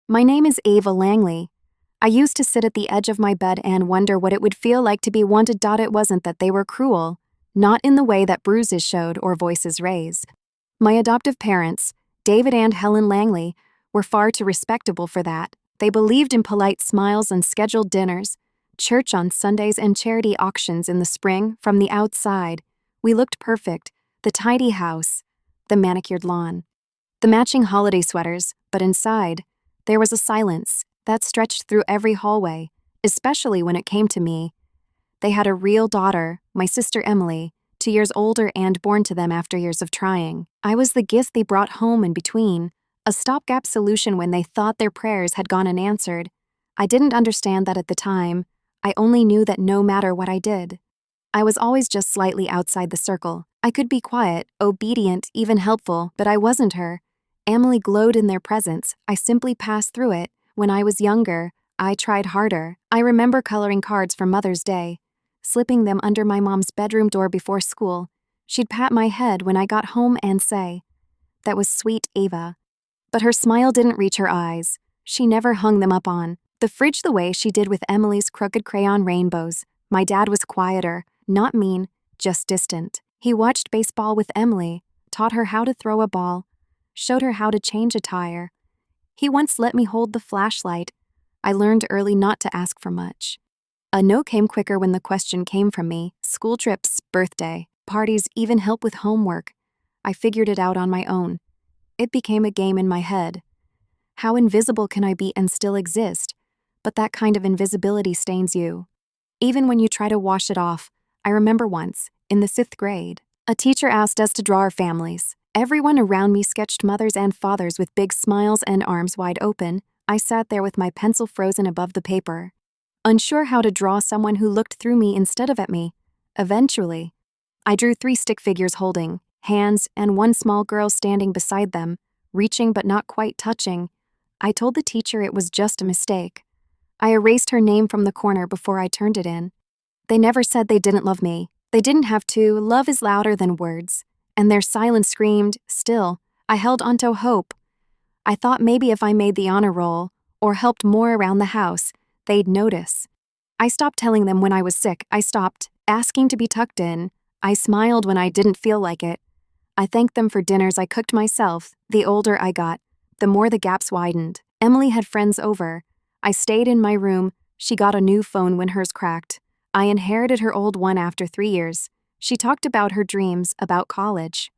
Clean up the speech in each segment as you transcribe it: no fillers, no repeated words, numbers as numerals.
My name is Ava Langley. I used to sit at the edge of my bed and wonder what it would feel like to be wanted. It wasn't that they were cruel, not in the way that bruises showed or voices raised. My adoptive parents, David and Helen Langley, were far too respectable for that. They believed in polite smiles and scheduled dinners, church on Sundays and charity auctions in the spring. From the outside, we looked perfect: the tidy house, the manicured lawn, the matching holiday sweaters, but inside, there was a silence that stretched through every hallway, especially when it came to me. They had a real daughter, my sister Emily, 2 years older and born to them after years of trying. I was the gift they brought home in between, a stopgap solution when they thought their prayers had gone unanswered. I didn't understand that at the time. I only knew that no matter what I did, I was always just slightly outside the circle. I could be quiet, obedient, even helpful, but I wasn't her. Emily glowed in their presence. I simply passed through it. When I was younger, I tried harder. I remember coloring cards for Mother's Day, slipping them under my mom's bedroom door before school. She'd pat my head when I got home and say, "That was sweet, Ava." But her smile didn't reach her eyes. She never hung them up on the fridge the way she did with Emily's crooked crayon rainbows. My dad was quieter, not mean, just distant. He watched baseball with Emily, taught her how to throw a ball, showed her how to change a tire. He once let me hold the flashlight. I learned early not to ask for much. A no came quicker when the question came from me: school trips, birthday, parties, even help with homework. I figured it out on my own. It became a game in my head. How invisible can I be and still exist? But that kind of invisibility stains you, even when you try to wash it off. I remember once, in the 5th grade, a teacher asked us to draw our families. Everyone around me sketched mothers and fathers with big smiles and arms wide open. I sat there with my pencil frozen above the paper, unsure how to draw someone who looked through me instead of at me. Eventually, I drew 3 stick figures holding hands and one small girl standing beside them, reaching but not quite touching. I told the teacher it was just a mistake. I erased her name from the corner before I turned it in. They never said they didn't love me. They didn't have to. Love is louder than words. And their silence screamed. Still, I held onto hope. I thought maybe if I made the honor roll, or helped more around the house, they'd notice. I stopped telling them when I was sick. I stopped asking to be tucked in. I smiled when I didn't feel like it. I thanked them for dinners I cooked myself. The older I got, the more the gaps widened. Emily had friends over. I stayed in my room. She got a new phone when hers cracked. I inherited her old one after 3 years. She talked about her dreams, about college,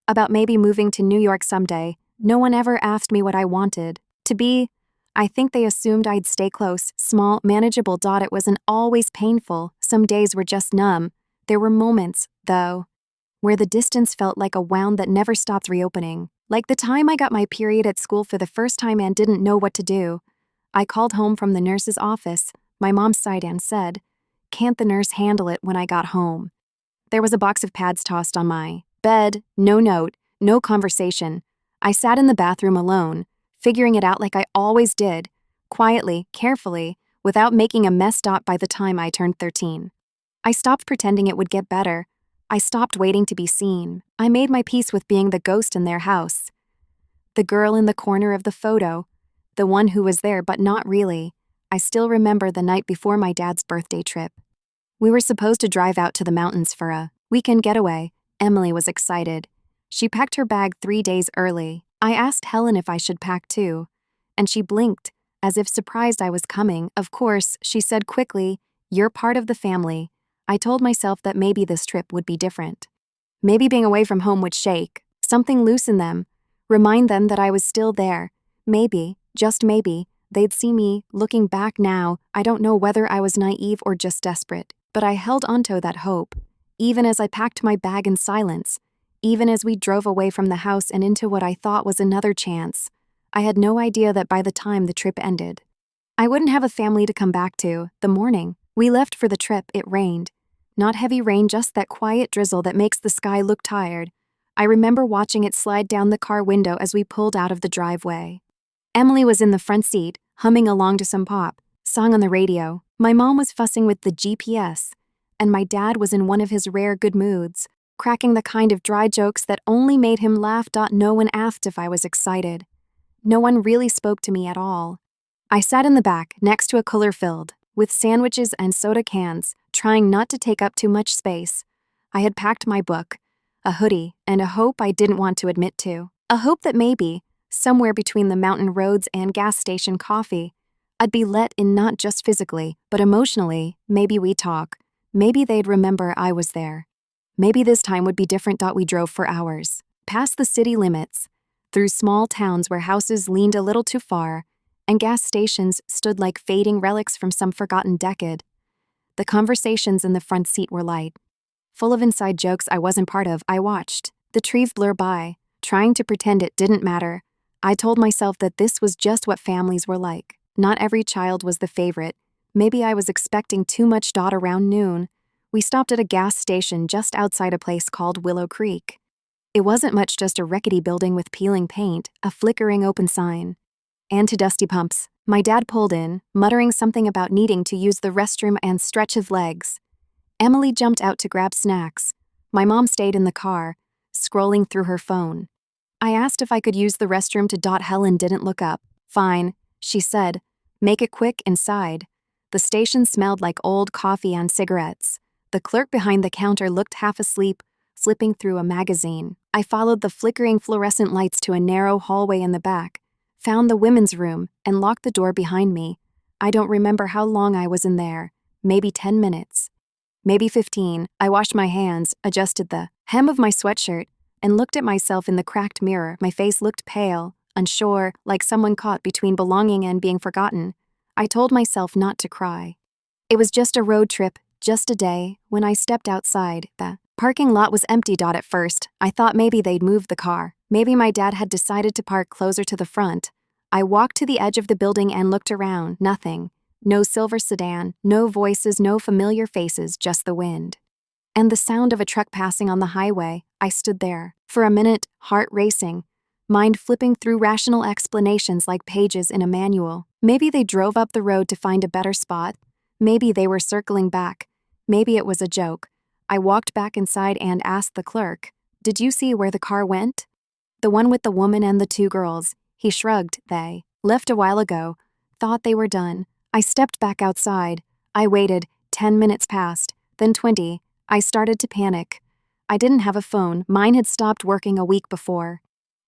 about maybe moving to New York someday. No one ever asked me what I wanted to be. I think they assumed I'd stay close, small, manageable. It wasn't always painful. Some days were just numb. There were moments, though, where the distance felt like a wound that never stopped reopening. Like the time I got my period at school for the first time and didn't know what to do. I called home from the nurse's office. My mom sighed and said, "Can't the nurse handle it?" When I got home, there was a box of pads tossed on my bed. No note, no conversation. I sat in the bathroom alone, figuring it out like I always did, quietly, carefully, without making a mess. By the time I turned 13, I stopped pretending it would get better. I stopped waiting to be seen. I made my peace with being the ghost in their house. The girl in the corner of the photo, the one who was there but not really. I still remember the night before my dad's birthday trip. We were supposed to drive out to the mountains for a weekend getaway. Emily was excited. She packed her bag 3 days early. I asked Helen if I should pack too, and she blinked, as if surprised I was coming. "Of course," she said quickly, "you're part of the family." I told myself that maybe this trip would be different. Maybe being away from home would shake something loose in them, remind them that I was still there. Maybe, just maybe, they'd see me. Looking back now, I don't know whether I was naive or just desperate, but I held onto that hope, even as I packed my bag in silence, even as we drove away from the house and into what I thought was another chance. I had no idea that by the time the trip ended, I wouldn't have a family to come back to. The morning we left for the trip, it rained. Not heavy rain, just that quiet drizzle that makes the sky look tired. I remember watching it slide down the car window as we pulled out of the driveway. Emily was in the front seat, humming along to some pop song on the radio. My mom was fussing with the GPS, and my dad was in one of his rare good moods, cracking the kind of dry jokes that only made him laugh. No one asked if I was excited. No one really spoke to me at all. I sat in the back, next to a cooler filled with sandwiches and soda cans, trying not to take up too much space. I had packed my book, a hoodie, and a hope I didn't want to admit to. A hope that maybe, somewhere between the mountain roads and gas station coffee, I'd be let in not just physically, but emotionally. Maybe we'd talk. Maybe they'd remember I was there. Maybe this time would be different. We drove for hours, past the city limits, through small towns where houses leaned a little too far, and gas stations stood like fading relics from some forgotten decade. The conversations in the front seat were light, full of inside jokes I wasn't part of. I watched the trees blur by, trying to pretend it didn't matter. I told myself that this was just what families were like. Not every child was the favorite. Maybe I was expecting too much. Around noon, we stopped at a gas station just outside a place called Willow Creek. It wasn't much, just a rickety building with peeling paint, a flickering open sign, and two dusty pumps. My dad pulled in, muttering something about needing to use the restroom and stretch his legs. Emily jumped out to grab snacks. My mom stayed in the car, scrolling through her phone. I asked if I could use the restroom to. Helen didn't look up. Fine, she said. Make it quick inside. The station smelled like old coffee and cigarettes. The clerk behind the counter looked half asleep, flipping through a magazine. I followed the flickering fluorescent lights to a narrow hallway in the back, found the women's room, and locked the door behind me. I don't remember how long I was in there. Maybe 10 minutes. Maybe 15. I washed my hands, adjusted the hem of my sweatshirt, and looked at myself in the cracked mirror. My face looked pale, unsure, like someone caught between belonging and being forgotten. I told myself not to cry. It was just a road trip, just a day. When I stepped outside, the parking lot was empty. At first, I thought maybe they'd moved the car. Maybe my dad had decided to park closer to the front. I walked to the edge of the building and looked around. Nothing. No silver sedan, no voices, no familiar faces, just the wind. And the sound of a truck passing on the highway. I stood there, for a minute, heart racing, mind flipping through rational explanations like pages in a manual. Maybe they drove up the road to find a better spot. Maybe they were circling back. Maybe it was a joke. I walked back inside and asked the clerk, "Did you see where the car went?" "The one with the woman and the two girls." He shrugged. "They left a while ago. Thought they were done." I stepped back outside. I waited. 10 minutes passed, then 20. I started to panic. I didn't have a phone. Mine had stopped working a week before,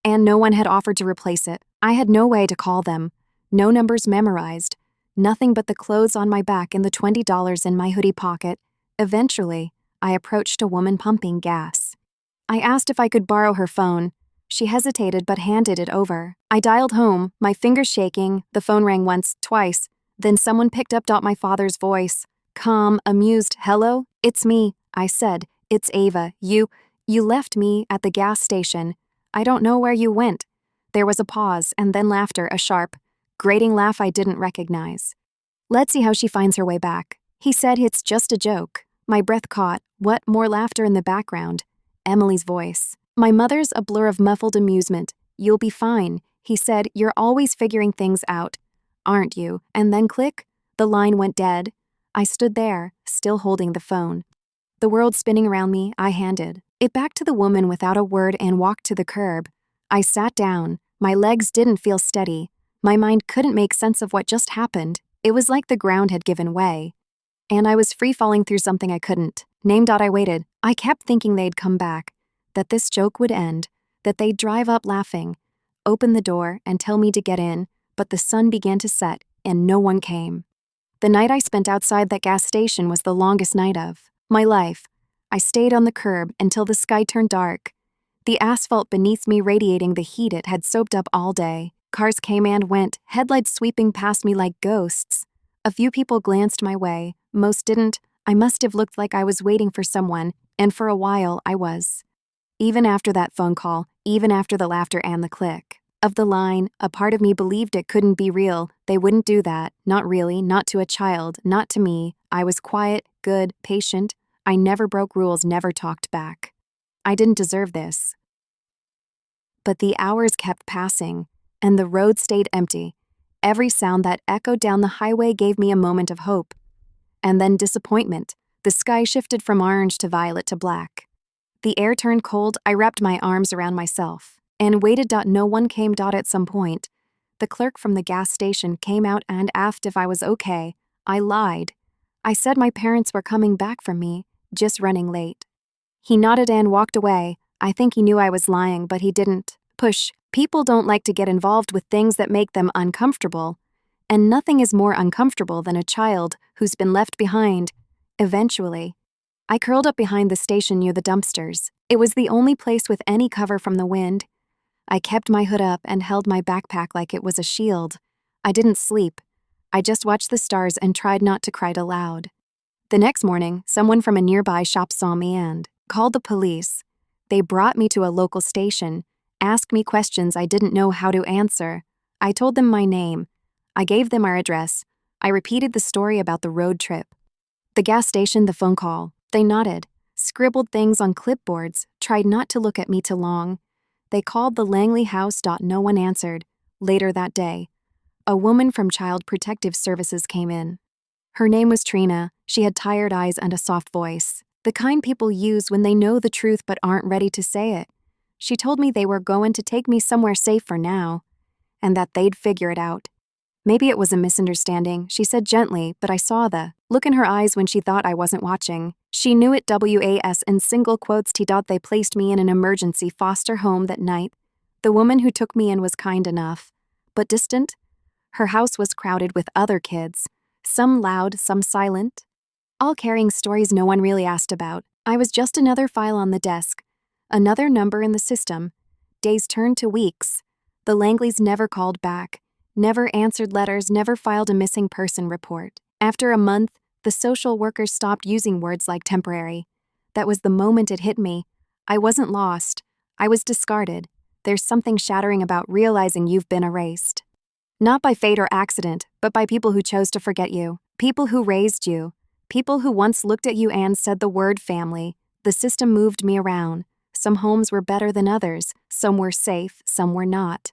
and no one had offered to replace it. I had no way to call them. No numbers memorized. Nothing but the clothes on my back and the $20 in my hoodie pocket. Eventually, I approached a woman pumping gas. I asked if I could borrow her phone. She hesitated but handed it over. I dialed home, my fingers shaking. The phone rang once, twice. Then someone picked up. My father's voice. Calm, amused. "Hello, it's me," I said. "It's Ava. You left me at the gas station. I don't know where you went." There was a pause and then laughter, a sharp, grating laugh I didn't recognize. "Let's see how she finds her way back." He said, "It's just a joke." My breath caught. What? More laughter in the background. Emily's voice. My mother's, a blur of muffled amusement. "You'll be fine," he said. "You're always figuring things out, aren't you?" And then click, the line went dead. I stood there, still holding the phone. The world spinning around me. I handed it back to the woman without a word and walked to the curb. I sat down. My legs didn't feel steady. My mind couldn't make sense of what just happened. It was like the ground had given way, and I was free falling through something I couldn't name. I waited. I kept thinking they'd come back, that this joke would end, that they'd drive up laughing, open the door, and tell me to get in. But the sun began to set, and no one came. The night I spent outside that gas station was the longest night of my life. I stayed on the curb until the sky turned dark, the asphalt beneath me radiating the heat it had soaked up all day. Cars came and went, headlights sweeping past me like ghosts. A few people glanced my way, most didn't. I must have looked like I was waiting for someone, and for a while I was. Even after that phone call, even after the laughter and the click of the line, a part of me believed it couldn't be real. They wouldn't do that. Not really, not to a child, not to me. I was quiet, good, patient. I never broke rules, never talked back. I didn't deserve this. But the hours kept passing, and the road stayed empty. Every sound that echoed down the highway gave me a moment of hope. And then disappointment. The sky shifted from orange to violet to black. The air turned cold. I wrapped my arms around myself and waited. No one came. At some point, The clerk from the gas station came out and asked if I was okay. I lied. I said my parents were coming back from me, just running late. He nodded and walked away. I think he knew I was lying, but he didn't push. People don't like to get involved with things that make them uncomfortable. And nothing is more uncomfortable than a child who's been left behind. Eventually, I curled up behind the station near the dumpsters. It was the only place with any cover from the wind. I kept my hood up and held my backpack like it was a shield. I didn't sleep. I just watched the stars and tried not to cry aloud. The next morning, someone from a nearby shop saw me and called the police. They brought me to a local station, asked me questions I didn't know how to answer. I told them my name. I gave them our address. I repeated the story about the road trip. The gas station, the phone call. They nodded, scribbled things on clipboards, tried not to look at me too long. They called the Langley house. No one answered. Later that day, a woman from Child Protective Services came in. Her name was Trina. She had tired eyes and a soft voice, the kind people use when they know the truth but aren't ready to say it. She told me they were going to take me somewhere safe for now, and that they'd figure it out. Maybe it was a misunderstanding, she said gently, but I saw the look in her eyes when she thought I wasn't watching. She knew it was in single quotes they placed me in an emergency foster home that night. The woman who took me in was kind enough, but distant. Her house was crowded with other kids, some loud, some silent, all carrying stories no one really asked about. I was just another file on the desk, another number in the system. Days turned to weeks. The Langleys never called back, never answered letters, never filed a missing person report. After a month, the social workers stopped using words like temporary. That was the moment it hit me. I wasn't lost. I was discarded. There's something shattering about realizing you've been erased. Not by fate or accident, but by people who chose to forget you. People who raised you. People who once looked at you and said the word family. The system moved me around. Some homes were better than others. Some were safe, some were not.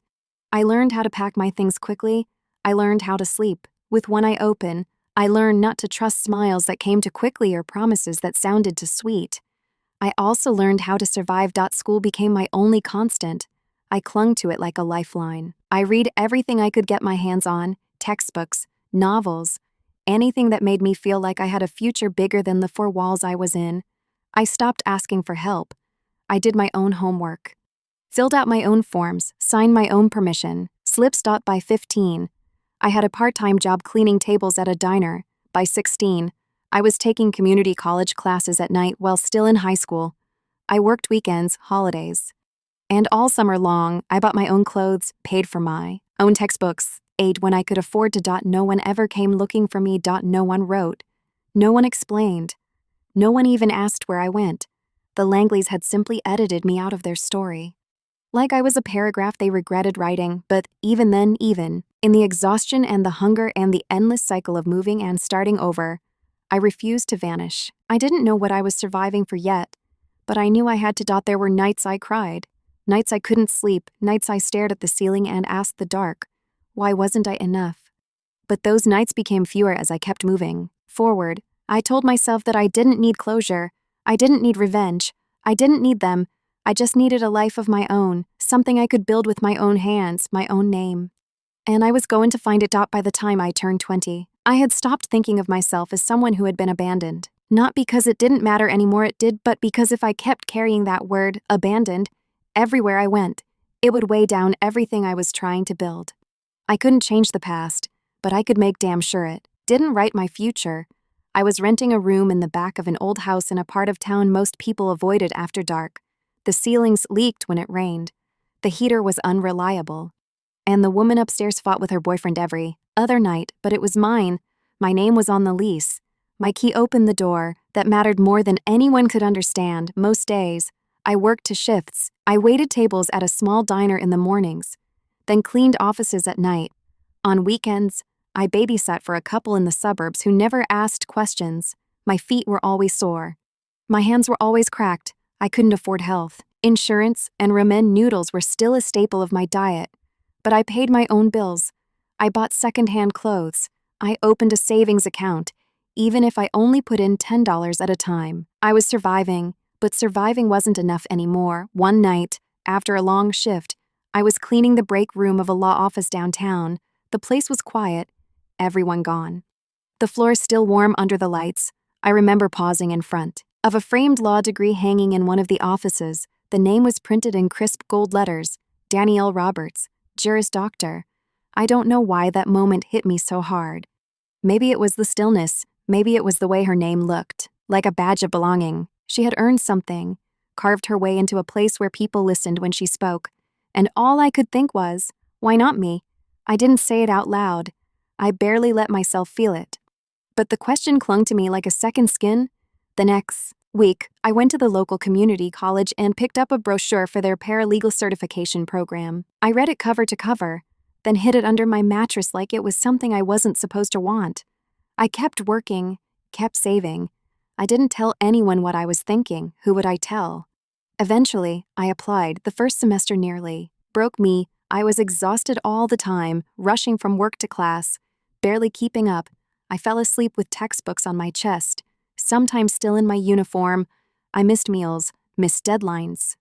I learned how to pack my things quickly. I learned how to sleep with one eye open. I learned not to trust smiles that came too quickly or promises that sounded too sweet. I also learned how to survive. School became my only constant. I clung to it like a lifeline. I read everything I could get my hands on, textbooks, novels, anything that made me feel like I had a future bigger than the four walls I was in. I stopped asking for help. I did my own homework. Filled out my own forms, signed my own permission, slips. By 15, I had a part-time job cleaning tables at a diner. By 16, I was taking community college classes at night while still in high school. I worked weekends, holidays. And all summer long, I bought my own clothes, paid for my own textbooks, ate when I could afford to. No one ever came looking for me. No one wrote. No one explained. No one even asked where I went. The Langleys had simply edited me out of their story. Like I was a paragraph they regretted writing, but even then, even in the exhaustion and the hunger and the endless cycle of moving and starting over, I refused to vanish. I didn't know what I was surviving for yet, but I knew I had to. There were nights I cried, nights I couldn't sleep, nights I stared at the ceiling and asked the dark, why wasn't I enough? But those nights became fewer as I kept moving forward. I told myself that I didn't need closure, I didn't need revenge, I didn't need them. I just needed a life of my own, something I could build with my own hands, my own name. And I was going to find it. By the time I turned 20, I had stopped thinking of myself as someone who had been abandoned. Not because it didn't matter anymore, it did, but because if I kept carrying that word, abandoned, everywhere I went, it would weigh down everything I was trying to build. I couldn't change the past, but I could make damn sure it didn't write my future. I was renting a room in the back of an old house in a part of town most people avoided after dark. The ceilings leaked when it rained. The heater was unreliable. And the woman upstairs fought with her boyfriend every other night, but it was mine. My name was on the lease. My key opened the door. That mattered more than anyone could understand. Most days, I worked to shifts. I waited tables at a small diner in the mornings, then cleaned offices at night. On weekends, I babysat for a couple in the suburbs who never asked questions. My feet were always sore. My hands were always cracked. I couldn't afford health. Insurance and ramen noodles were still a staple of my diet. But I paid my own bills. I bought secondhand clothes. I opened a savings account, even if I only put in $10 at a time. I was surviving, but surviving wasn't enough anymore. One night, after a long shift, I was cleaning the break room of a law office downtown. The place was quiet, everyone gone. The floor still warm under the lights. I remember pausing in front of a framed law degree hanging in one of the offices. The name was printed in crisp gold letters, Danielle Roberts, Juris Doctor. I don't know why that moment hit me so hard. Maybe it was the stillness, maybe it was the way her name looked, like a badge of belonging. She had earned something, carved her way into a place where people listened when she spoke. And all I could think was, why not me? I didn't say it out loud. I barely let myself feel it. But the question clung to me like a second skin. The next week, I went to the local community college and picked up a brochure for their paralegal certification program. I read it cover to cover, then hid it under my mattress like it was something I wasn't supposed to want. I kept working, kept saving. I didn't tell anyone what I was thinking. Who would I tell? Eventually, I applied. The first semester nearly broke me. I was exhausted all the time, rushing from work to class, barely keeping up. I fell asleep with textbooks on my chest, sometimes still in my uniform. I missed meals, missed deadlines,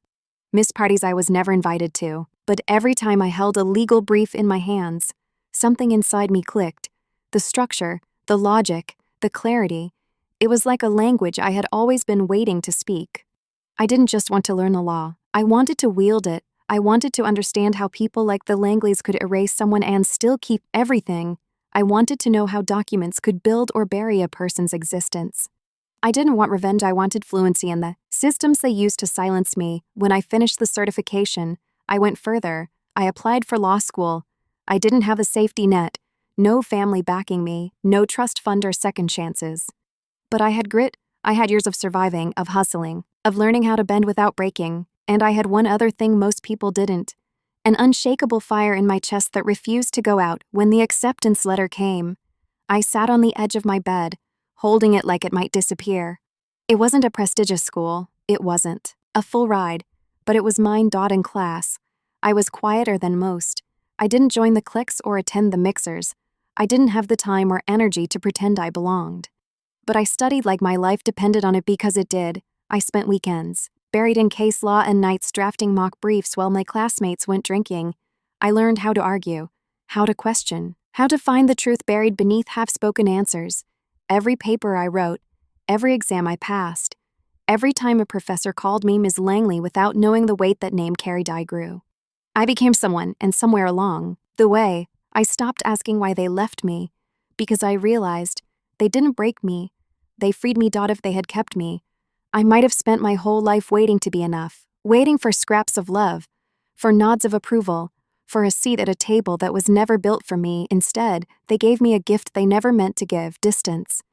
missed parties I was never invited to. But every time I held a legal brief in my hands, something inside me clicked. The structure, the logic, the clarity. It was like a language I had always been waiting to speak. I didn't just want to learn the law. I wanted to wield it. I wanted to understand how people like the Langleys could erase someone and still keep everything. I wanted to know how documents could build or bury a person's existence. I didn't want revenge, I wanted fluency in the systems they used to silence me. When I finished the certification, I went further. I applied for law school. I didn't have a safety net, no family backing me, no trust fund or second chances. But I had grit, I had years of surviving, of hustling, of learning how to bend without breaking, and I had one other thing most people didn't. An unshakable fire in my chest that refused to go out. When the acceptance letter came, I sat on the edge of my bed, holding it like it might disappear. It wasn't a prestigious school, it wasn't a full ride, but it was mine. In class, I was quieter than most. I didn't join the cliques or attend the mixers. I didn't have the time or energy to pretend I belonged. But I studied like my life depended on it because it did. I spent weekends buried in case law and nights drafting mock briefs while my classmates went drinking. I learned how to argue, how to question, how to find the truth buried beneath half-spoken answers. Every paper I wrote, every exam I passed, every time a professor called me Ms. Langley without knowing the weight that name carried, I grew. I became someone, and somewhere along the way, I stopped asking why they left me, because I realized they didn't break me, they freed me. If they had kept me, I might have spent my whole life waiting to be enough, waiting for scraps of love, for nods of approval, for a seat at a table that was never built for me. Instead, they gave me a gift they never meant to give: distance.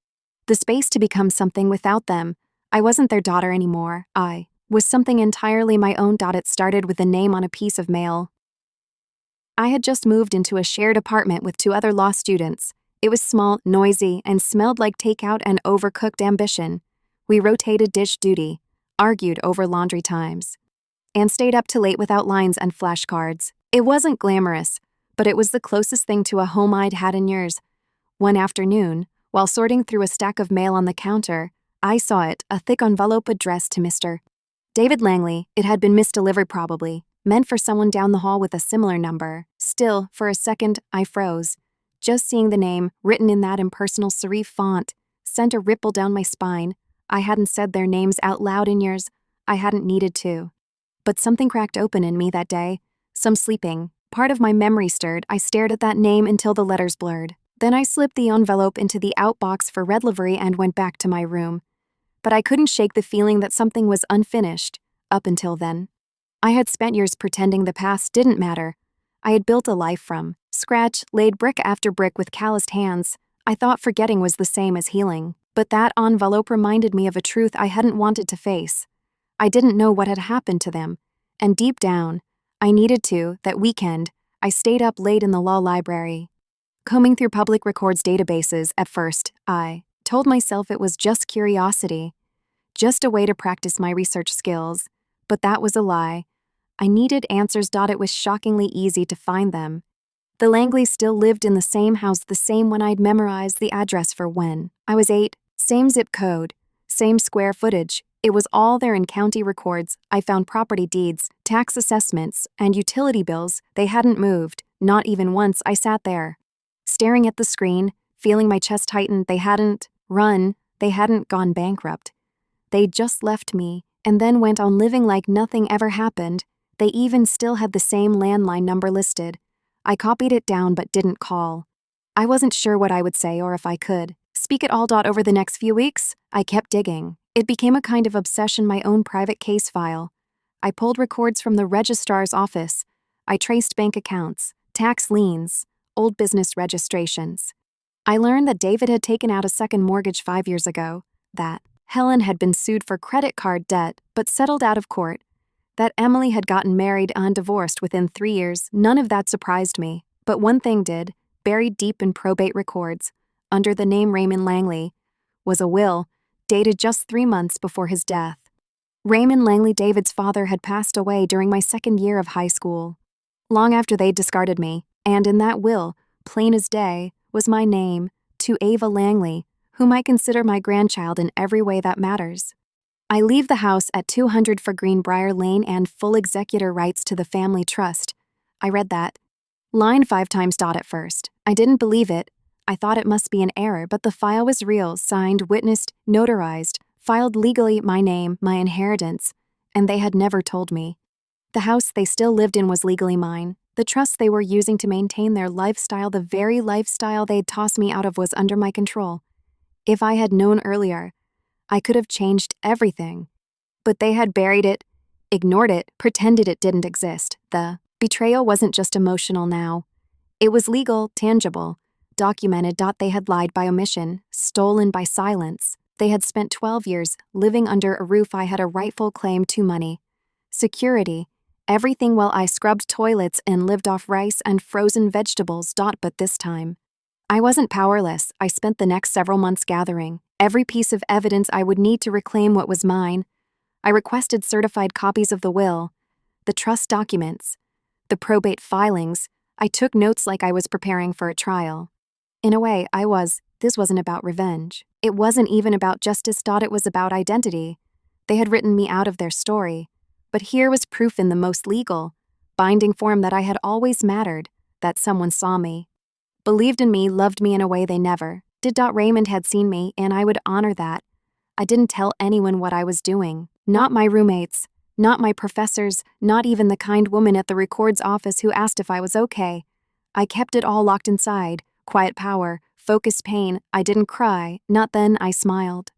The space to become something without them. I wasn't their daughter anymore. I was something entirely my own. It started with a name on a piece of mail. I had just moved into a shared apartment with 2 other law students. It was small, noisy, and smelled like takeout and overcooked ambition. We rotated dish duty, argued over laundry times, and stayed up too late without lines and flashcards. It wasn't glamorous, but it was the closest thing to a home I'd had in years. One afternoon, while sorting through a stack of mail on the counter, I saw it, a thick envelope addressed to Mr. David Langley. It had been misdelivered, probably, meant for someone down the hall with a similar number. Still, for a second, I froze. Just seeing the name, written in that impersonal serif font, sent a ripple down my spine. I hadn't said their names out loud in years. I hadn't needed to. But something cracked open in me that day. Some sleeping part of my memory stirred. I stared at that name until the letters blurred. Then I slipped the envelope into the outbox for red livery and went back to my room. But I couldn't shake the feeling that something was unfinished. Up until then, I had spent years pretending the past didn't matter. I had built a life from scratch, laid brick after brick with calloused hands. I thought forgetting was the same as healing. But that envelope reminded me of a truth I hadn't wanted to face. I didn't know what had happened to them, and deep down, I needed to. That weekend, I stayed up late in the law library, combing through public records databases. At first, I told myself it was just curiosity, just a way to practice my research skills, but that was a lie. I needed answers. It was shockingly easy to find them. The Langleys still lived in the same house, the same one I'd memorized the address for when I was 8, same zip code, same square footage, It was all there in county records. I found property deeds, tax assessments, and utility bills. They hadn't moved, not even once. I sat there, staring at the screen, feeling my chest tighten. They hadn't run, they hadn't gone bankrupt. They just left me, and then went on living like nothing ever happened. They even still had the same landline number listed. I copied it down but didn't call. I wasn't sure what I would say or if I could speak it all. Over the next few weeks, I kept digging. It became a kind of obsession, my own private case file. I pulled records from the registrar's office. I traced bank accounts, tax liens, old business registrations. I learned that David had taken out a second mortgage 5 years ago, that Helen had been sued for credit card debt but settled out of court, that Emily had gotten married and divorced within 3 years. None of that surprised me, but one thing did. Buried deep in probate records, under the name Raymond Langley, was a will dated just 3 months before his death. Raymond Langley, David's father, had passed away during my second year of high school, long after they'd discarded me, and in that will, plain as day, was my name, to Ava Langley, whom I consider my grandchild in every way that matters. I leave the house at 200 for Greenbrier Lane and full executor rights to the family trust. I read that line 5 times. At first, I didn't believe it. I thought it must be an error, but the file was real, signed, witnessed, notarized, filed legally, my name, my inheritance, and they had never told me. The house they still lived in was legally mine. The trust they were using to maintain their lifestyle, the very lifestyle they'd tossed me out of, was under my control. If I had known earlier, I could have changed everything. But they had buried it, ignored it, pretended it didn't exist. The betrayal wasn't just emotional now. It was legal, tangible, documented. They had lied by omission, stolen by silence. They had spent 12 years living under a roof I had a rightful claim to: money, security, everything, while I scrubbed toilets and lived off rice and frozen vegetables. But this time, I wasn't powerless. I spent the next several months gathering every piece of evidence I would need to reclaim what was mine. I requested certified copies of the will, the trust documents, the probate filings. I took notes like I was preparing for a trial. In a way, this wasn't about revenge. It wasn't even about justice. It was about identity. They had written me out of their story. But here was proof in the most legal, binding form that I had always mattered, that someone saw me, believed in me, loved me in a way they never did. Raymond had seen me, and I would honor that. I didn't tell anyone what I was doing. Not my roommates, not my professors, not even the kind woman at the records office who asked if I was okay. I kept it all locked inside. Quiet power, focused pain. I didn't cry, not then. I smiled.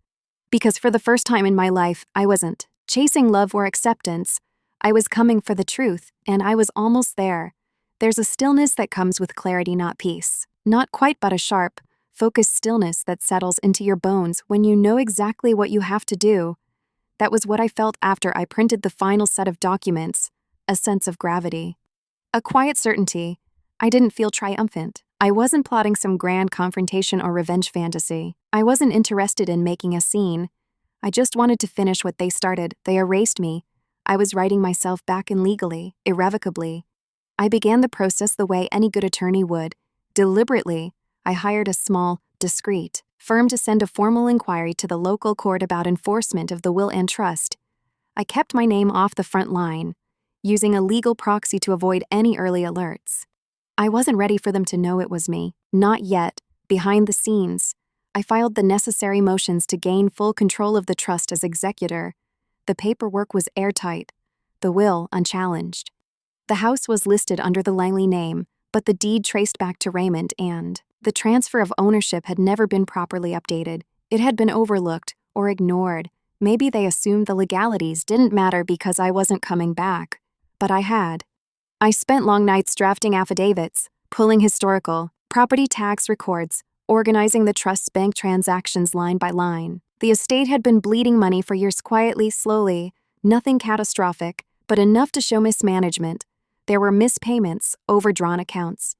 Because for the first time in my life, I wasn't chasing love or acceptance. I was coming for the truth, and I was almost there. There's a stillness that comes with clarity, not peace. Not quite, but a sharp, focused stillness that settles into your bones when you know exactly what you have to do. That was what I felt after I printed the final set of documents, a sense of gravity. A quiet certainty. I didn't feel triumphant. I wasn't plotting some grand confrontation or revenge fantasy. I wasn't interested in making a scene. I just wanted to finish what they started. They erased me. I was writing myself back in legally, irrevocably. I began the process the way any good attorney would. Deliberately, I hired a small, discreet firm to send a formal inquiry to the local court about enforcement of the will and trust. I kept my name off the front line, using a legal proxy to avoid any early alerts. I wasn't ready for them to know it was me. Not yet. Behind the scenes, I filed the necessary motions to gain full control of the trust as executor. The paperwork was airtight, the will unchallenged. The house was listed under the Langley name, but the deed traced back to Raymond, and the transfer of ownership had never been properly updated. It had been overlooked or ignored. Maybe they assumed the legalities didn't matter because I wasn't coming back. But I had. I spent long nights drafting affidavits, pulling historical, property tax records, organizing the trust's bank transactions line by line. The estate had been bleeding money for years, quietly, slowly, nothing catastrophic, but enough to show mismanagement. There were mispayments, overdrawn accounts.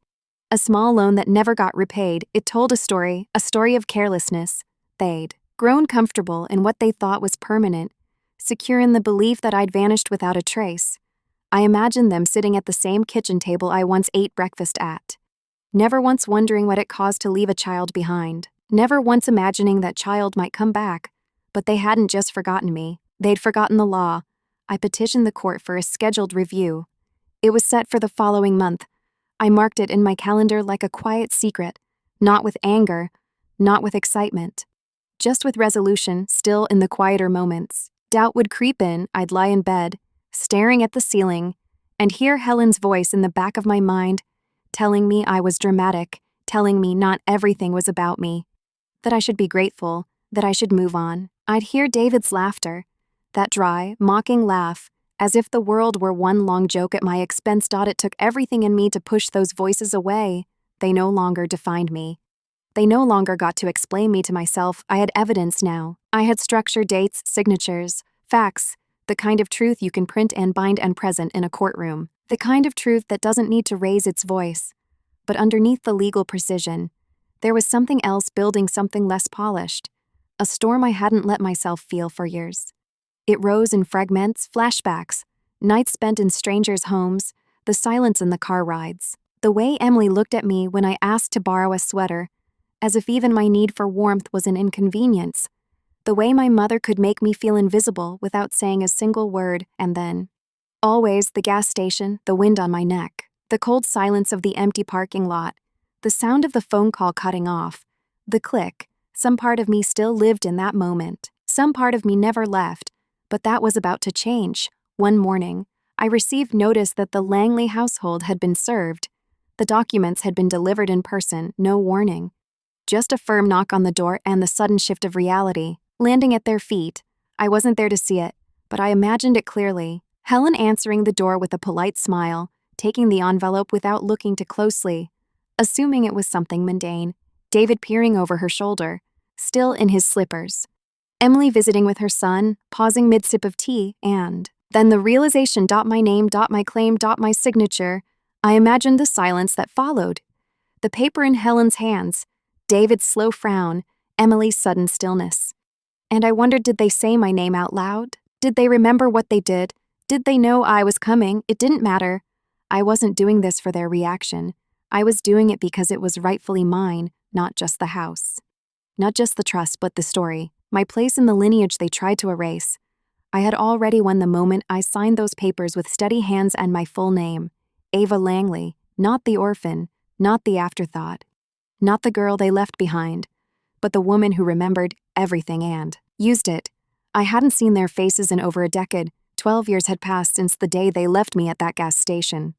A small loan that never got repaid. It told a story of carelessness. They'd grown comfortable in what they thought was permanent, secure in the belief that I'd vanished without a trace. I imagined them sitting at the same kitchen table I once ate breakfast at, never once wondering what it caused to leave a child behind, never once imagining that child might come back. But they hadn't just forgotten me. They'd forgotten the law. I petitioned the court for a scheduled review. It was set for the following month. I marked it in my calendar like a quiet secret, not with anger, not with excitement, just with resolution. Still, in the quieter moments, doubt would creep in. I'd lie in bed, staring at the ceiling, and hear Helen's voice in the back of my mind, telling me I was dramatic, telling me not everything was about me, that I should be grateful, that I should move on. I'd hear David's laughter, that dry, mocking laugh, as if the world were one long joke at my expense. It took everything in me to push those voices away. They no longer defined me. They no longer got to explain me to myself. I had evidence now. I had structure, dates, signatures, facts, the kind of truth you can print and bind and present in a courtroom. The kind of truth that doesn't need to raise its voice. But underneath the legal precision, there was something else building, something less polished. A storm I hadn't let myself feel for years. It rose in fragments, flashbacks, nights spent in strangers' homes, the silence in the car rides, the way Emily looked at me when I asked to borrow a sweater, as if even my need for warmth was an inconvenience, the way my mother could make me feel invisible without saying a single word. And then, always, the gas station, the wind on my neck, the cold silence of the empty parking lot, the sound of the phone call cutting off, the click. Some part of me still lived in that moment. Some part of me never left, but that was about to change. One morning, I received notice that the Langley household had been served. The documents had been delivered in person, no warning. Just a firm knock on the door and the sudden shift of reality, landing at their feet. I wasn't there to see it, but I imagined it clearly. Helen answering the door with a polite smile, taking the envelope without looking too closely, assuming it was something mundane. David peering over her shoulder, still in his slippers. Emily visiting with her son, pausing mid-sip of tea, and then the realization. My name, my claim, my signature. I imagined the silence that followed. The paper in Helen's hands, David's slow frown, Emily's sudden stillness. And I wondered, did they say my name out loud? Did they remember what they did? Did they know I was coming? It didn't matter. I wasn't doing this for their reaction. I was doing it because it was rightfully mine, not just the house. Not just the trust, but the story, my place in the lineage they tried to erase. I had already won the moment I signed those papers with steady hands and my full name. Ava Langley, not the orphan, not the afterthought, not the girl they left behind, but the woman who remembered everything and used it. I hadn't seen their faces in over a decade. 12 years had passed since the day they left me at that gas station.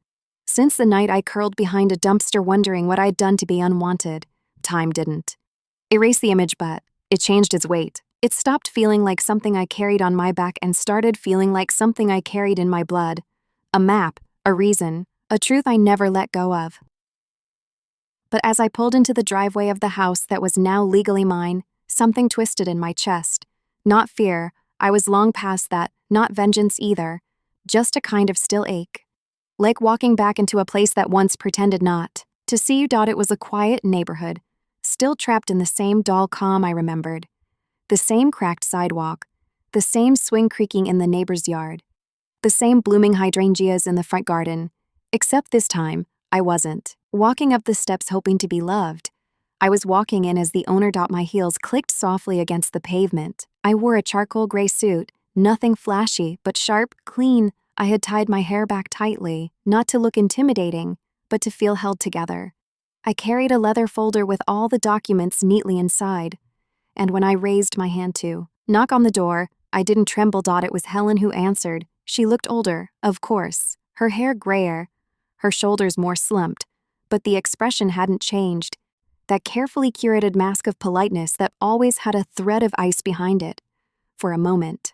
Since the night I curled behind a dumpster wondering what I'd done to be unwanted. Time didn't erase the image, but it changed its weight. It stopped feeling like something I carried on my back and started feeling like something I carried in my blood. A map, a reason, a truth I never let go of. But as I pulled into the driveway of the house that was now legally mine, something twisted in my chest. Not fear, I was long past that, not vengeance either, just a kind of still ache. Like walking back into a place that once pretended not to see you. It was a quiet neighborhood, still trapped in the same dull calm I remembered. The same cracked sidewalk, the same swing creaking in the neighbor's yard, the same blooming hydrangeas in the front garden, except this time, I wasn't walking up the steps hoping to be loved. I was walking in as the owner. My heels clicked softly against the pavement. I wore a charcoal gray suit, nothing flashy, but sharp, clean. I had tied my hair back tightly, not to look intimidating, but to feel held together. I carried a leather folder with all the documents neatly inside. And when I raised my hand to knock on the door, I didn't tremble. It was Helen who answered. She looked older, of course, her hair grayer, her shoulders more slumped, but the expression hadn't changed. That carefully curated mask of politeness that always had a thread of ice behind it. For a moment,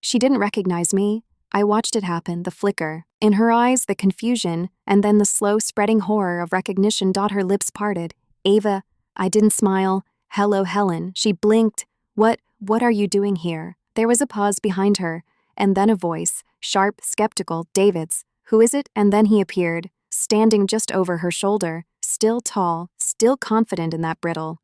she didn't recognize me. I watched it happen, the flicker. In her eyes, the confusion, and then the slow spreading horror of recognition. Her lips parted. Ava, I didn't smile. Hello, Helen. She blinked. What are you doing here? There was a pause behind her, and then a voice, sharp, skeptical, David's. Who is it? And then he appeared, standing just over her shoulder, still tall, still confident in that brittle,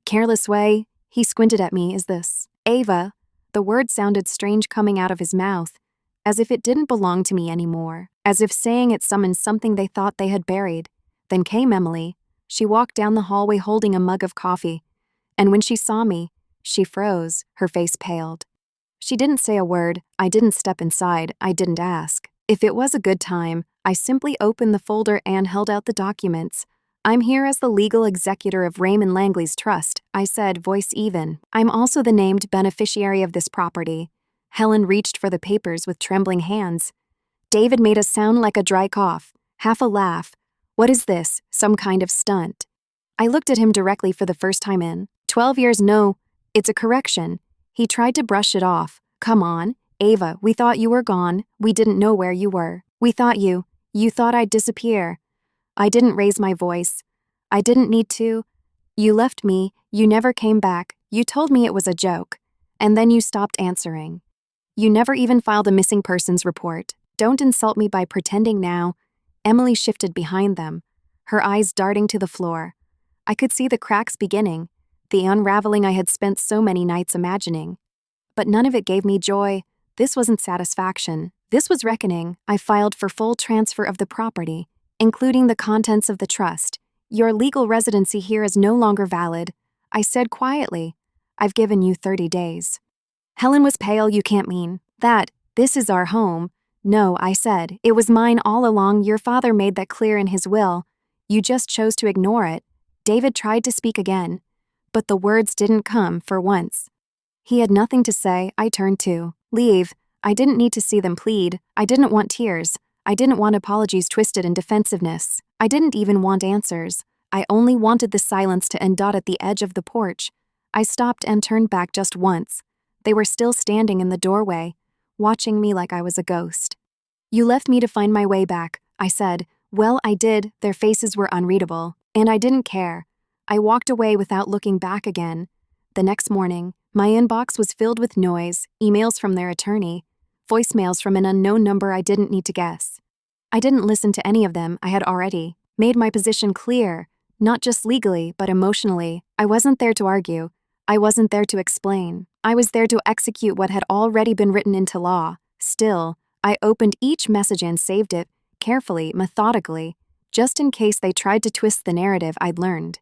careless way. He squinted at me. Is this Ava? The word sounded strange coming out of his mouth, as if it didn't belong to me anymore, as if saying it summoned something they thought they had buried. Then came Emily. She walked down the hallway holding a mug of coffee, and when she saw me, she froze, her face paled. She didn't say a word, I didn't step inside, I didn't ask. If it was a good time, I simply opened the folder and held out the documents. I'm here as the legal executor of Raymond Langley's trust, I said, voice even. I'm also the named beneficiary of this property. Helen reached for the papers with trembling hands. David made a sound like a dry cough, half a laugh. What is this, some kind of stunt? I looked at him directly for the first time in 12 years. No, it's a correction. He tried to brush it off. Come on, Ava, we thought you were gone. We didn't know where you were. We thought you thought I'd disappear. I didn't raise my voice. I didn't need to. You left me, you never came back, you told me it was a joke. And then you stopped answering. You never even filed a missing persons report. Don't insult me by pretending now. Emily shifted behind them, her eyes darting to the floor. I could see the cracks beginning, the unraveling I had spent so many nights imagining. But none of it gave me joy. This wasn't satisfaction. This was reckoning. I filed for full transfer of the property, including the contents of the trust. Your legal residency here is no longer valid, I said quietly. I've given you 30 days. Helen was pale. You can't mean that. This is our home. No, I said. It was mine all along. Your father made that clear in his will. You just chose to ignore it. David tried to speak again, but the words didn't come for once. He had nothing to say. I turned to leave. I didn't need to see them plead. I didn't want tears. I didn't want apologies twisted in defensiveness. I didn't even want answers. I only wanted the silence to end. At the edge of the porch, I stopped and turned back just once. They were still standing in the doorway, watching me like I was a ghost. You left me to find my way back, I said. Well, I did. Their faces were unreadable, and I didn't care. I walked away without looking back again. The next morning, my inbox was filled with noise, emails from their attorney, voicemails from an unknown number I didn't need to guess. I didn't listen to any of them. I had already made my position clear, not just legally, but emotionally. I wasn't there to argue. I wasn't there to explain. I was there to execute what had already been written into law. Still, I opened each message and saved it, carefully, methodically, just in case they tried to twist the narrative I'd learned.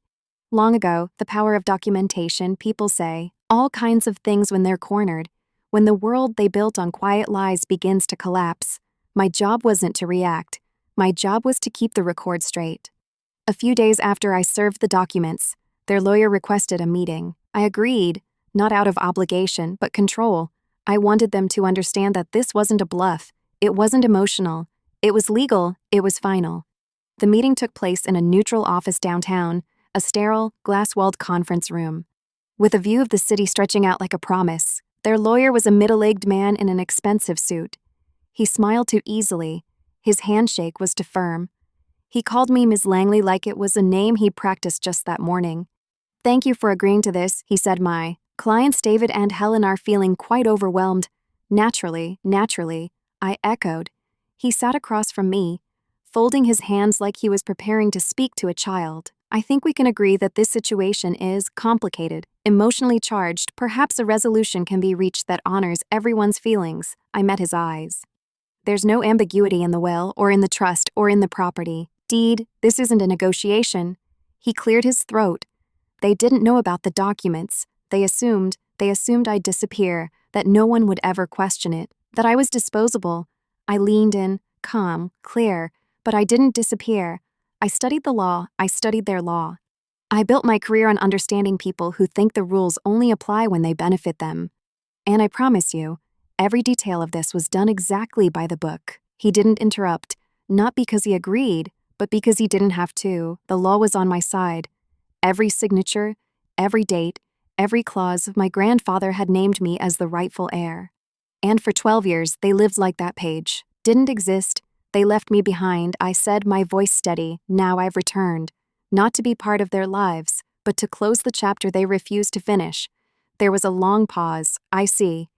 Long ago, the power of documentation, people say all kinds of things when they're cornered, when the world they built on quiet lies begins to collapse. My job wasn't to react. My job was to keep the record straight. A few days after I served the documents, their lawyer requested a meeting. I agreed, not out of obligation, but control. I wanted them to understand that this wasn't a bluff. It wasn't emotional. It was legal. It was final. The meeting took place in a neutral office downtown, a sterile, glass-walled conference room, with a view of the city stretching out like a promise. Their lawyer was a middle-aged man in an expensive suit. He smiled too easily. His handshake was too firm. He called me Ms. Langley like it was a name he practiced just that morning. Thank you for agreeing to this, he said. My clients David and Helen are feeling quite overwhelmed. Naturally, I echoed. He sat across from me, folding his hands like he was preparing to speak to a child. I think we can agree that this situation is complicated, emotionally charged. Perhaps a resolution can be reached that honors everyone's feelings. I met his eyes. There's no ambiguity in the will, or in the trust, or in the property deed. This isn't a negotiation. He cleared his throat. They didn't know about the documents. They assumed I'd disappear, that no one would ever question it, that I was disposable. I leaned in, calm, clear, but I didn't disappear. I studied the law. I studied their law. I built my career on understanding people who think the rules only apply when they benefit them. And I promise you, every detail of this was done exactly by the book. He didn't interrupt, not because he agreed, but because he didn't have to. The law was on my side. Every signature, every date, every clause, my grandfather had named me as the rightful heir. And for 12 years, they lived like that page didn't exist. They left me behind, I said, my voice steady. Now I've returned, not to be part of their lives, but to close the chapter they refused to finish. There was a long pause. I see,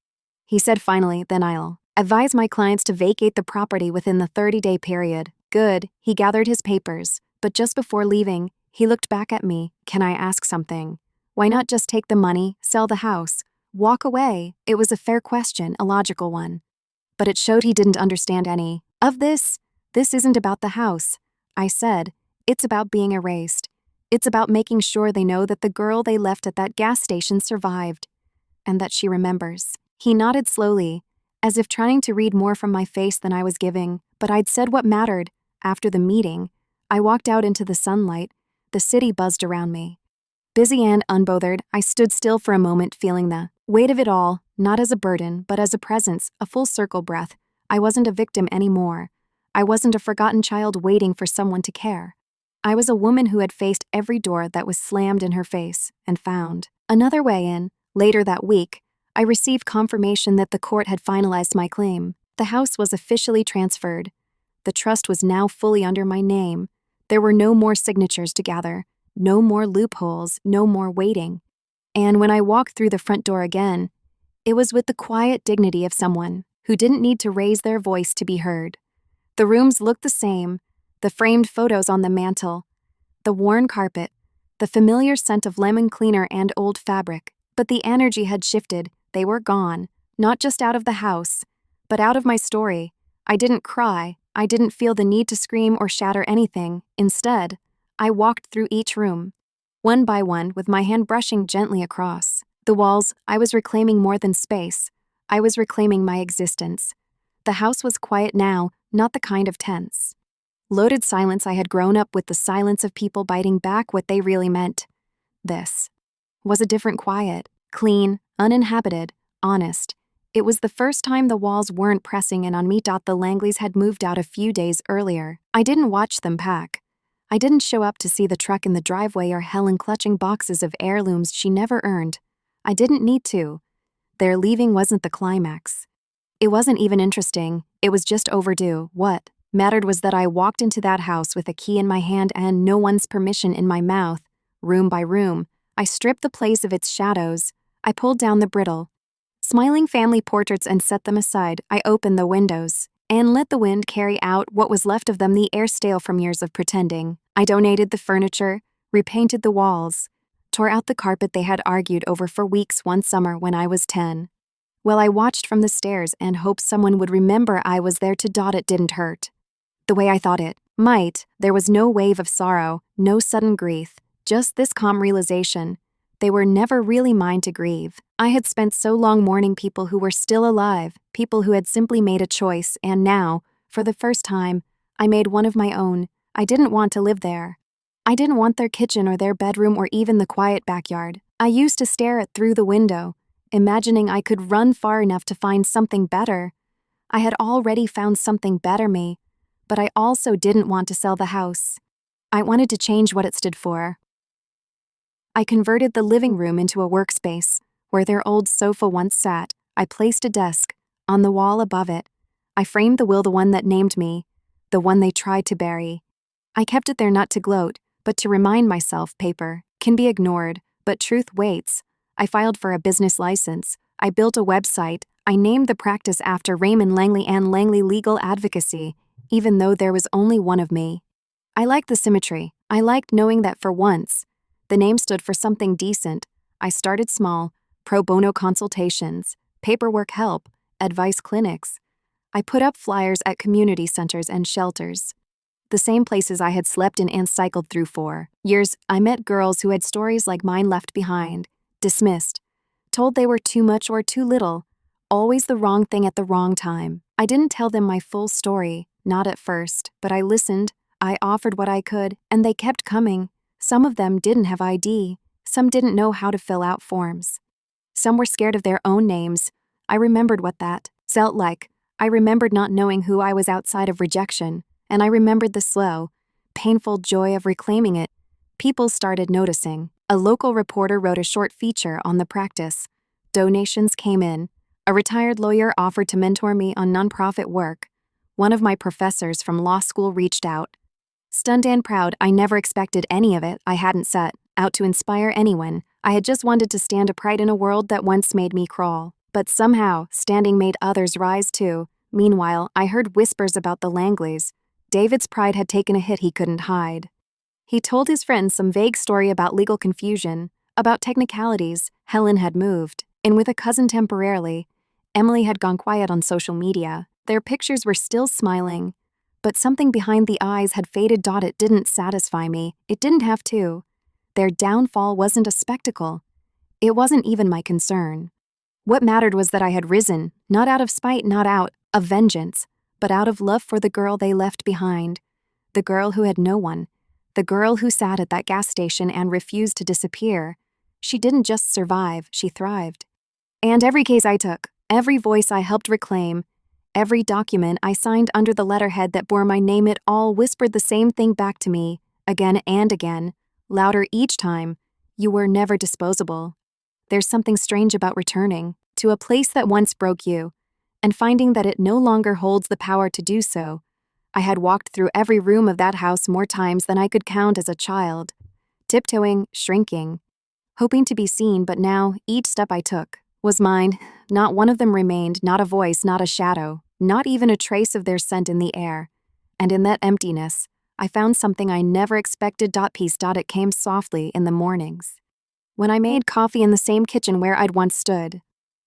he said finally. Then I'll advise my clients to vacate the property within the 30-day period. Good. He gathered his papers, but just before leaving, he looked back at me. Can I ask something? Why not just take the money, sell the house, walk away? It was a fair question, a logical one. But it showed he didn't understand any of this. This isn't about the house, I said. It's about being erased. It's about making sure they know that the girl they left at that gas station survived, and that she remembers. He nodded slowly, as if trying to read more from my face than I was giving, but I'd said what mattered. After the meeting, I walked out into the sunlight. The city buzzed around me. Busy and unbothered, I stood still for a moment, feeling the weight of it all, not as a burden, but as a presence, a full circle breath. I wasn't a victim anymore. I wasn't a forgotten child waiting for someone to care. I was a woman who had faced every door that was slammed in her face and found another way in. Later that week, I received confirmation that the court had finalized my claim. The house was officially transferred. The trust was now fully under my name. There were no more signatures to gather, no more loopholes, no more waiting. And when I walked through the front door again, it was with the quiet dignity of someone who didn't need to raise their voice to be heard. The rooms looked the same, the framed photos on the mantel, the worn carpet, the familiar scent of lemon cleaner and old fabric, but the energy had shifted. They were gone, not just out of the house, but out of my story. I didn't cry. I didn't feel the need to scream or shatter anything. Instead, I walked through each room, one by one, with my hand brushing gently across the walls. I was reclaiming more than space. I was reclaiming my existence. The house was quiet now, not the kind of tense, loaded silence I had grown up with, the silence of people biting back what they really meant. This was a different quiet, clean, uninhabited, honest. It was the first time the walls weren't pressing in on me. The Langleys had moved out a few days earlier. I didn't watch them pack. I didn't show up to see the truck in the driveway or Helen clutching boxes of heirlooms she never earned. I didn't need to. Their leaving wasn't the climax. It wasn't even interesting. It was just overdue. What mattered was that I walked into that house with a key in my hand and no one's permission in my mouth. Room by room, I stripped the place of its shadows. I pulled down the brittle, smiling family portraits and set them aside. I opened the windows and let the wind carry out what was left of them, the air stale from years of pretending. I donated the furniture, repainted the walls, tore out the carpet they had argued over for weeks one summer when I was 10. Well, I watched from the stairs and hoped someone would remember I was there. It didn't hurt the way I thought it might. There was no wave of sorrow, no sudden grief, just this calm realization. They were never really mine to grieve. I had spent so long mourning people who were still alive, people who had simply made a choice, and now, for the first time, I made one of my own. I didn't want to live there. I didn't want their kitchen or their bedroom or even the quiet backyard. I used to stare at through the window, imagining I could run far enough to find something better. I had already found something better me, but I also didn't want to sell the house. I wanted to change what it stood for. I converted the living room into a workspace. Where their old sofa once sat, I placed a desk. On the wall above it, I framed the will, the one that named me, the one they tried to bury. I kept it there not to gloat, but to remind myself paper can be ignored, but truth waits. I filed for a business license. I built a website. I named the practice after Raymond Langley and Langley Legal Advocacy, even though there was only one of me. I liked the symmetry. I liked knowing that for once, the name stood for something decent. I started small, pro bono consultations, paperwork help, advice clinics. I put up flyers at community centers and shelters, the same places I had slept in and cycled through for years. I met girls who had stories like mine left behind, dismissed, told they were too much or too little, always the wrong thing at the wrong time. I didn't tell them my full story, not at first, but I listened. I offered what I could, and they kept coming. Some of them didn't have ID. Some didn't know how to fill out forms. Some were scared of their own names. I remembered what that felt like. I remembered not knowing who I was outside of rejection, and I remembered the slow, painful joy of reclaiming it. People started noticing. A local reporter wrote a short feature on the practice. Donations came in. A retired lawyer offered to mentor me on nonprofit work. One of my professors from law school reached out. Stunned and proud, I never expected any of it. I hadn't set out to inspire anyone. I had just wanted to stand upright in a world that once made me crawl. But somehow, standing made others rise too. Meanwhile, I heard whispers about the Langleys. David's pride had taken a hit he couldn't hide. He told his friends some vague story about legal confusion, about technicalities. Helen had moved, and with a cousin temporarily. Emily had gone quiet on social media. Their pictures were still smiling, but something behind the eyes had faded. It didn't satisfy me. It didn't have to. Their downfall wasn't a spectacle. It wasn't even my concern. What mattered was that I had risen, not out of spite, not out of vengeance, but out of love for the girl they left behind, the girl who had no one, the girl who sat at that gas station and refused to disappear. She didn't just survive, she thrived. And every case I took, every voice I helped reclaim, every document I signed under the letterhead that bore my name, it all whispered the same thing back to me, again and again, louder each time: you were never disposable. There's something strange about returning to a place that once broke you, and finding that it no longer holds the power to do so. I had walked through every room of that house more times than I could count as a child, tiptoeing, shrinking, hoping to be seen, but now each step I took was mine. Not one of them remained, not a voice, not a shadow, not even a trace of their scent in the air. And in that emptiness, I found something I never expected. Peace. It came softly in the mornings, when I made coffee in the same kitchen where I'd once stood,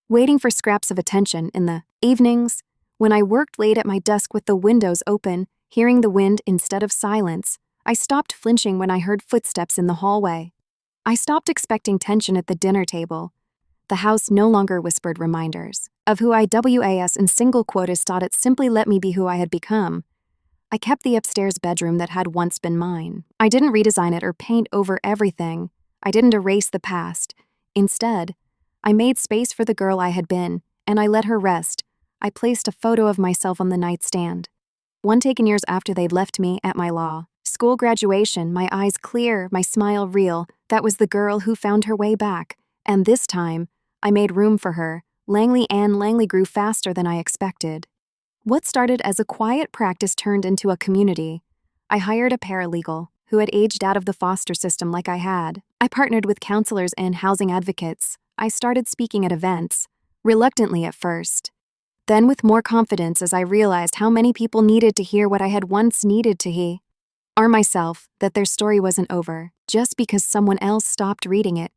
waiting for scraps of attention. In the evenings, when I worked late at my desk with the windows open, hearing the wind instead of silence, I stopped flinching when I heard footsteps in the hallway. I stopped expecting tension at the dinner table. The house no longer whispered reminders of who I was in single quotas. It simply let me be who I had become. I kept the upstairs bedroom that had once been mine. I didn't redesign it or paint over everything. I didn't erase the past. Instead, I made space for the girl I had been, and I let her rest. I placed a photo of myself on the nightstand, one taken years after they'd left me at my law school graduation, my eyes clear, my smile real. That was the girl who found her way back, and this time, I made room for her. Langley grew faster than I expected. What started as a quiet practice turned into a community. I hired a paralegal who had aged out of the foster system like I had. I partnered with counselors and housing advocates. I started speaking at events, reluctantly at first, then with more confidence as I realized how many people needed to hear what I had once needed to hear. Myself, that their story wasn't over just because someone else stopped reading it,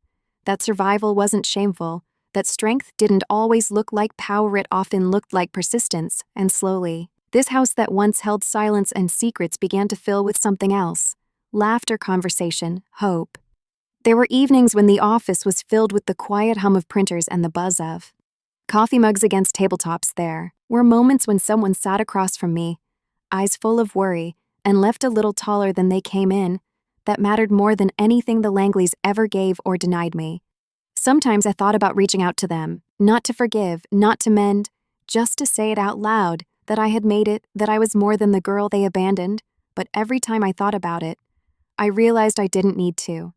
that survival wasn't shameful, that strength didn't always look like power, it often looked like persistence. And slowly, this house that once held silence and secrets began to fill with something else: laughter, conversation, hope. There were evenings when the office was filled with the quiet hum of printers and the buzz of coffee mugs against tabletops. There were moments when someone sat across from me, eyes full of worry, and left a little taller than they came in. That mattered more than anything the Langleys ever gave or denied me. Sometimes I thought about reaching out to them, not to forgive, not to mend, just to say it out loud, that I had made it, that I was more than the girl they abandoned. But every time I thought about it, I realized I didn't need to.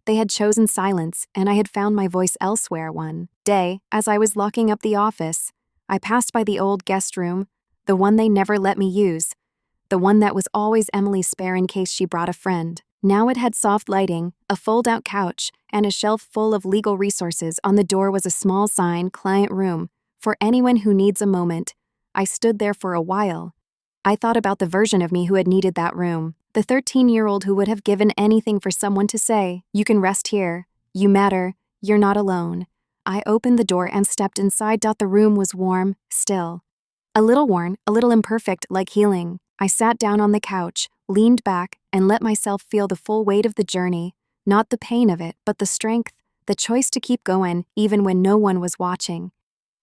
They had chosen silence, and I had found my voice elsewhere. One day, as I was locking up the office, I passed by the old guest room, the one they never let me use, the one that was always Emily's spare in case she brought a friend. Now it had soft lighting, a fold-out couch, and a shelf full of legal resources. On the door was a small sign: client room, for anyone who needs a moment. I stood there for a while. I thought about the version of me who had needed that room, the 13-year-old who would have given anything for someone to say, "You can rest here. You matter. You're not alone." I opened the door and stepped inside. The room was warm, still. A little worn, a little imperfect, like healing. I sat down on the couch, leaned back, and let myself feel the full weight of the journey, not the pain of it, but the strength, the choice to keep going, even when no one was watching.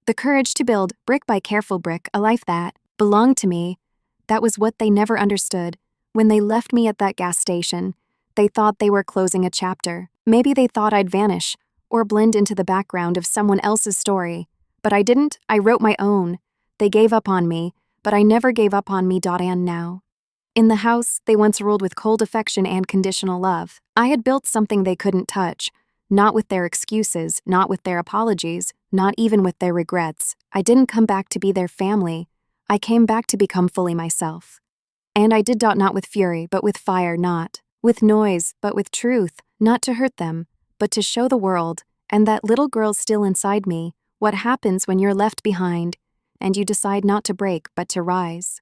The courage to build, brick by careful brick, a life that belonged to me. That was what they never understood. When they left me at that gas station, they thought they were closing a chapter. Maybe they thought I'd vanish, or blend into the background of someone else's story. But I didn't. I wrote my own. They gave up on me, but I never gave up on me. And now, in the house they once ruled with cold affection and conditional love, I had built something they couldn't touch. Not with their excuses, not with their apologies, not even with their regrets. I didn't come back to be their family. I came back to become fully myself. And I did not with fury, but with fire, not with noise, but with truth, not to hurt them, but to show the world, and that little girl still inside me, what happens when you're left behind, and you decide not to break but to rise.